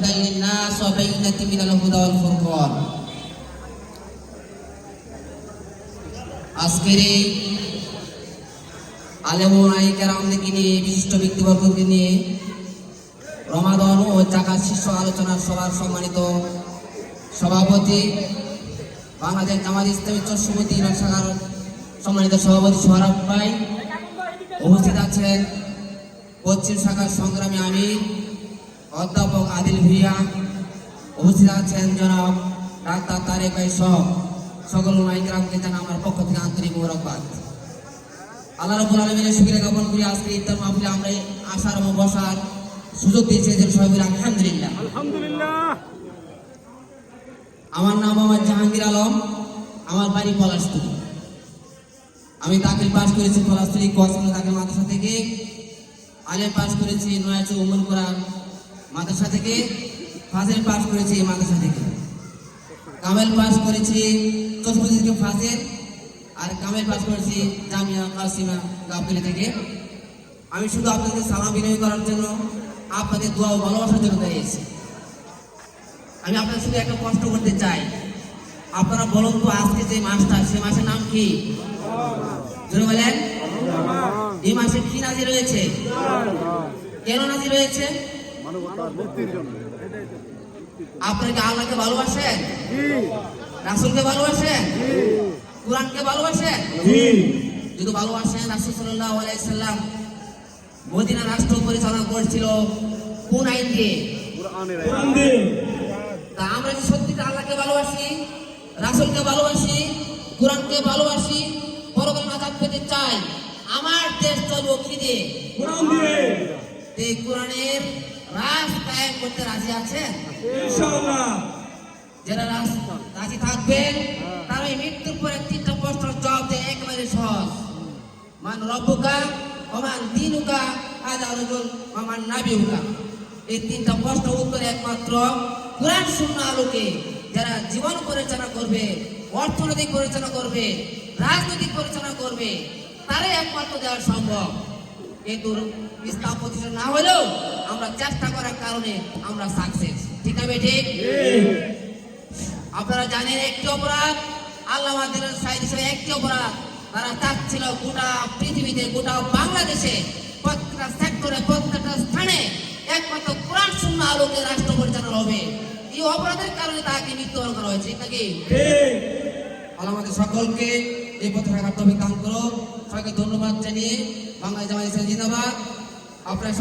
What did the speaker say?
হুদাল লিন-নাস ওয়া বাইয়িনাতিন মিনাল হুদা ওয়াল ফুরকান। আজকের এই আলেম ওলামায়ে কেরামদেরকে নিয়ে, বিশিষ্ট ব্যক্তিবর্গকে নিয়ে রমাদান ও জাকাত শীর্ষ আলোচনার সভার সম্মানিত সভাপতি, বাংলাদেশ জামাত ইসলামী চরশুমতি শাখার সম্মানিত সভাপতি সোহরাব ভাই, উপস্থিত আছেন পশ্চিম শাখার সংগ্রামী আমির অধ্যাপক আদিল ভুঁইয়া, উপস্থিত আছেন জনাব ডাক্তার তারেক ভাই সহ সকল ওলামায়ে কেরামকে জানাই আমার পক্ষ থেকে আন্তরিক মোবারকবাদ। আল্লাহ রাব্বুল আলামিনের শুকরিয়া জ্ঞাপন করি আজকে ইফতার মাহফিলে আমরা আসার ও বসার সুযোগ দিয়েছে, এদের সবাই বলি আলহামদুলিল্লাহ। আলহামদুলিল্লাহ। আমার নাম মোহাম্মদ জাহাঙ্গীর আলম, আমার বাড়ি পলাশতলী। আমি দাখিল পাস করেছি পলাশতলী কোয়াসিম দাখিল মাদ্রাসা থেকে, আলেম পাস করেছি নয়াচৌ উমর কোরআন মাদ্রাসা থেকে, ফাজিল পাস করেছি এই মাদ্রাসা থেকে, কামেল পাস করেছি চরশুমতি থেকে ফাজিল, আর কামেল পাস করেছি জামিয়া কাসিমা গাবতলী থেকে। আমি শুধু আপনাদের সালাম বিনিময় করার জন্য, আপনাদের দোয়া ও ভালোবাসার জন্য দাঁড়িয়েছি। আমি আপনাদের শুধু একটা প্রশ্ন করতে চাই, আপনারা বলুন তো আজকে যে মাসটা, সে মাসের নাম কি? জোরে বলেন। এই মাসে কি নাজিল রয়েছে? কেন নাজিল রয়েছে? আপনারা কি আল্লাহকে ভালোবাসেন? রাসূলকে ভালোবাসেন? কোরআনকে ভালোবাসেন? যদি ভালোবাসেন, রাসূল সাল্লাল্লাহু আলাইহি সাল্লাম মদিনা রাষ্ট্র পরিচালনা করছিল কোন আইন দিয়ে? কোরআন দিয়ে। তা আমরা কি সত্যিটা আল্লাহকে ভালোবাসি, রাসূলকে ভালোবাসি, কোরআনকে ভালোবাসি, পরকালে নাজাত পেতে চাই, আমার দেশ চলবো কি দিয়ে? কোরআন দিয়ে। এই কোরআনের রাজ কায়েম করতে রাজি আছেন? ইনশাআল্লাহ। যারা রাজি থাকবেন তারা এই মৃত্যুর পরে তিনটা প্রশ্নের জবাব দেয় একেবারে সহজ। মান রব্বুকা ওয়া মান দীনুকা হাযা রাজুল ওয়া মান নাবিয়ুকা। এই তিনটা প্রশ্ন উত্তরে একমাত্র কোরআন সুন্নাহ আলোকে যারা জীবন পরিচালনা করবে, অর্থনৈতিক পরিচালনা করবে, রাজনৈতিক পরিচালনা করবে, তারাই একমাত্র দেওয়া সম্ভব। কিন্তু ইসলাম প্রতিষ্ঠা না হলেও আমরা চেষ্টা করার কারণে আমরা সাকসেস। ঠিক আছে? ঠিক। আপনারা জানেন একটি অপরাধ, আল্লামা দিলের সাইদ হিসেবে একটি অপরাধ তারা চাচ্ছিল গোটা পৃথিবীতে, গোটা বাংলাদেশে, প্রত্যেকটা সেক্টরে, প্রত্যেকটা স্থানে একমাত্র কোরআন সুন্নাহ আলোকে রাষ্ট্র পরিচালনা হবে। এই অপরাধের কারণে তাকে মৃত্যুবরণ করা হয়েছে নাকি? আমাদের সকলকে এই পথে থাকার তৌফিক দান করো। সবাইকে ধন্যবাদ জানিয়ে বাংলাদেশ জামাত ইসলামী জিন্দাবাদ। আপনারা